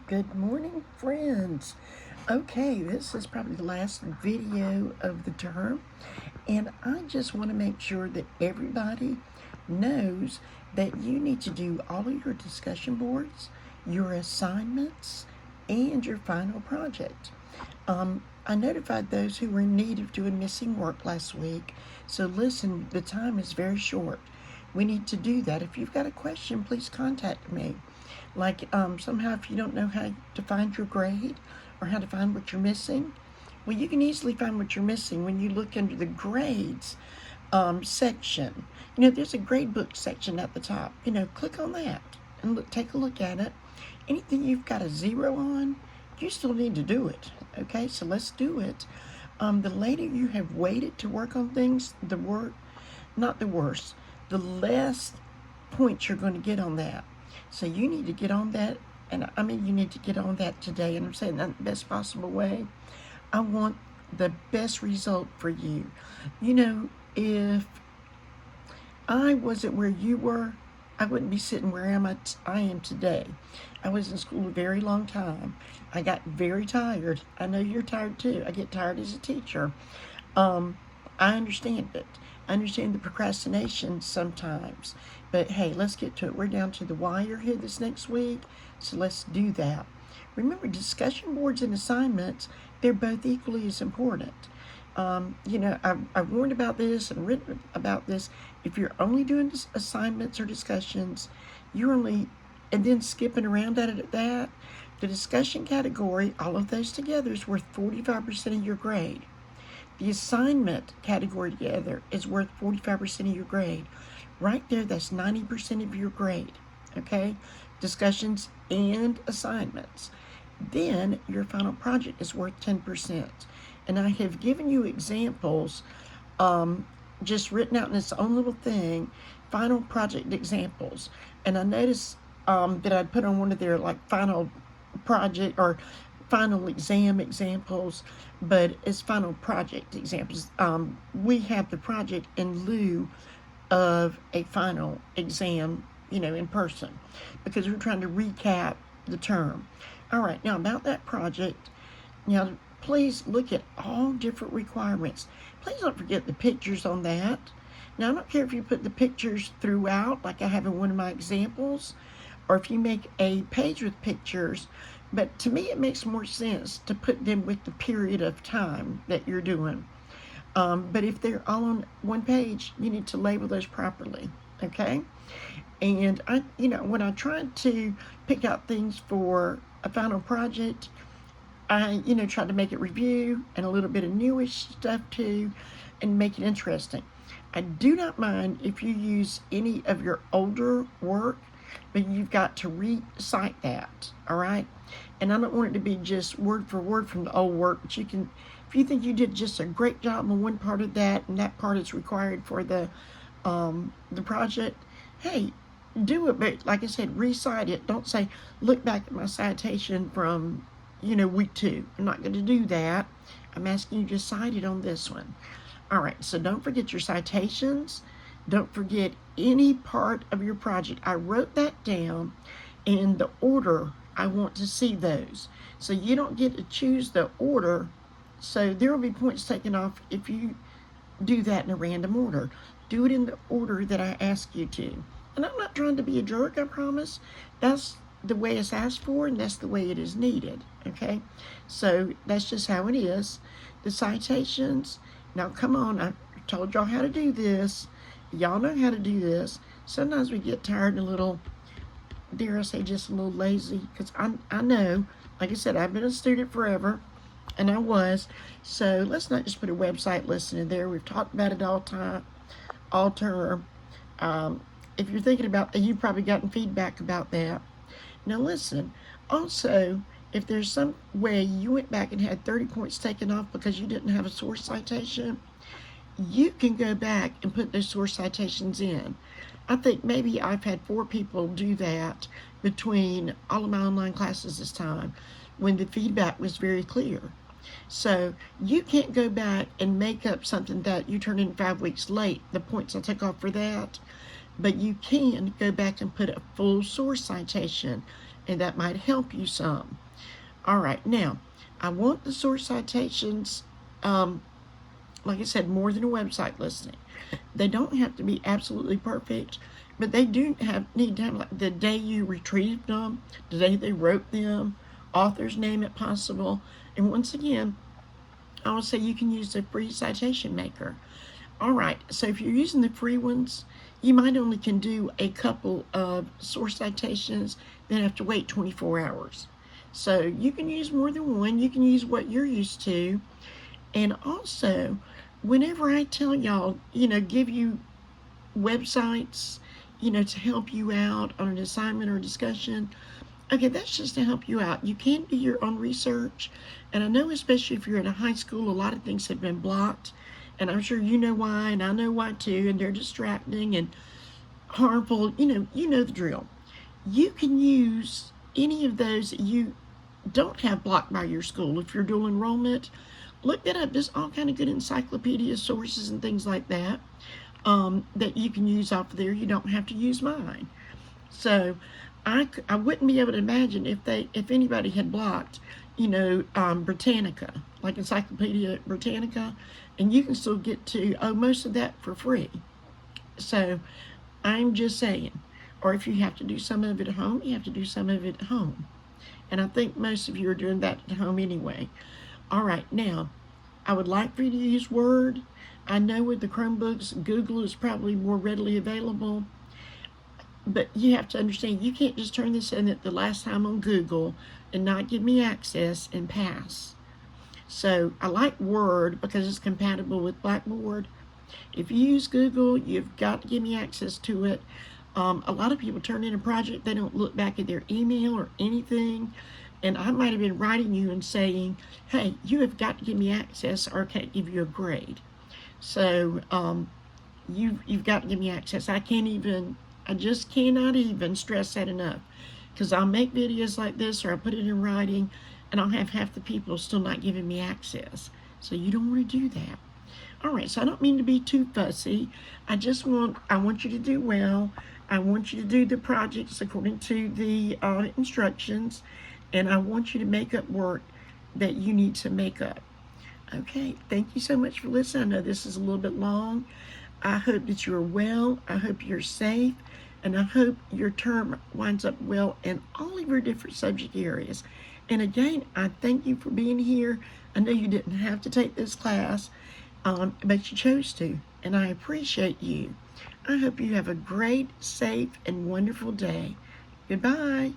Good morning, friends. Okay, this is probably the last video of the term, and I just want to make sure that everybody knows that you need to do all of your discussion boards, your assignments, and your final project. I notified those who were in need of doing missing work last week, so listen, the time is very short. We need to do that. If you've got a question, please contact me. Like somehow if you don't know how to find your grade or how to find what you're missing, well, you can easily find what you're missing when you look under the grades section. There's a grade book section at the top. Click on that and take a look at it. Anything you've got a 0 on, you still need to do it. Okay, so let's do it. The later you have waited to work on things, not the worse, the less points you're going to get on that. So you need to get on that, and I mean you need to get on that today, and I'm saying that in the best possible way. I want the best result for you. If I wasn't where you were, I wouldn't be sitting where I am today. I was in school a very long time. I got very tired. I know you're tired too. I get tired as a teacher. I understand it. I understand the procrastination sometimes. But hey, let's get to it. We're down to the wire here this next week, so let's do that. Remember, discussion boards and assignments, they're both equally as important. I've warned about this and written about this. If you're only doing assignments or discussions, and then skipping around at that, the discussion category, all of those together, is worth 45% of your grade. The assignment category together is worth 45% of your grade. Right there, that's 90% of your grade, okay? Discussions and assignments. Then your final project is worth 10%. And I have given you examples, just written out in its own little thing, final project examples. And I noticed that I put on one of their final project or final exam examples, but it's final project examples. We have the project in lieu of a final exam, in person, because we're trying to recap the term. All right, now about that project, please look at all different requirements. Please don't forget the pictures on that. Now, I don't care if you put the pictures throughout, like I have in one of my examples, or if you make a page with pictures, but to me it makes more sense to put them with the period of time that you're doing. But if they're all on one page, you need to label those properly, okay? And when I tried to pick out things for a final project, I, tried to make it review and a little bit of newish stuff too, and make it interesting. I do not mind if you use any of your older work, but you've got to recite that, all right? And I don't want it to be just word for word from the old work, but if you think you did just a great job on one part of that, and that part is required for the project, hey, do it. But like I said, recite it. Don't say, look back at my citation from, week 2. I'm not going to do that. I'm asking you to cite it on this one. All right, so don't forget your citations. Don't forget any part of your project. I wrote that down in the order I want to see those. So you don't get to choose the order. So there will be points taken off if you do that in a random order. Do it in the order that I ask you to. And I'm not trying to be a jerk, I promise. That's the way it's asked for, and that's the way it is needed, okay? So that's just how it is. The citations, now come on, I told y'all how to do this. Y'all know how to do this. Sometimes we get tired and a little, dare I say, just a little lazy, because I know, like I said, I've been a student forever, and I was. So let's not just put a website listing in there. We've talked about it all term. If you're thinking about that, you've probably gotten feedback about that. Now listen, also, if there's some way you went back and had 30 points taken off because you didn't have a source citation, you can go back and put those source citations in. I think maybe I've had 4 people do that between all of my online classes this time when the feedback was very clear. So you can't go back and make up something that you turned in 5 weeks late, the points I took off for that. but you can go back and put a full source citation, and that might help you some. All right, now, I want the source citations, like I said, more than a website listing. They don't have to be absolutely perfect, but they do need to have like the day you retrieved them, the day they wrote them, author's name if possible. And once again, I will say you can use the free citation maker. All right, so if you're using the free ones, you might only can do a couple of source citations, then have to wait 24 hours. So you can use more than one. You can use what you're used to. And also, whenever I tell y'all, give you websites, to help you out on an assignment or discussion, okay, that's just to help you out. You can do your own research. And I know, especially if you're in a high school, a lot of things have been blocked. And I'm sure you know why, and I know why too, and they're distracting and harmful. You know the drill. You can use any of those that you don't have blocked by your school. If you're dual enrollment, look that up. There's all kind of good encyclopedia sources and things like that that you can use off of there. You don't have to use mine. So I wouldn't be able to imagine if anybody had blocked, Britannica, like Encyclopedia Britannica, and you can still get to most of that for free. So I'm just saying, or if you have to do some of it at home, you have to do some of it at home. And I think most of you are doing that at home anyway. All right, now, I would like for you to use Word. I know with the Chromebooks, Google is probably more readily available. But you have to understand, you can't just turn this in at the last time on Google and not give me access and pass. So I like Word because it's compatible with Blackboard. If you use Google, you've got to give me access to it. A lot of people turn in a project, they don't look back at their email or anything. And I might have been writing you and saying, hey, you have got to give me access or I can't give you a grade. So you've got to give me access. I just cannot even stress that enough, because I'll make videos like this or I'll put it in writing and I'll have half the people still not giving me access. So you don't want to do that. All right, so I don't mean to be too fussy. I want you to do well. I want you to do the projects according to the instructions, and I want you to make up work that you need to make up. Okay, thank you so much for listening. I know this is a little bit long. I hope that you're well. I hope you're safe. And I hope your term winds up well in all of your different subject areas. And again, I thank you for being here. I know you didn't have to take this class, but you chose to. And I appreciate you. I hope you have a great, safe, and wonderful day. Goodbye.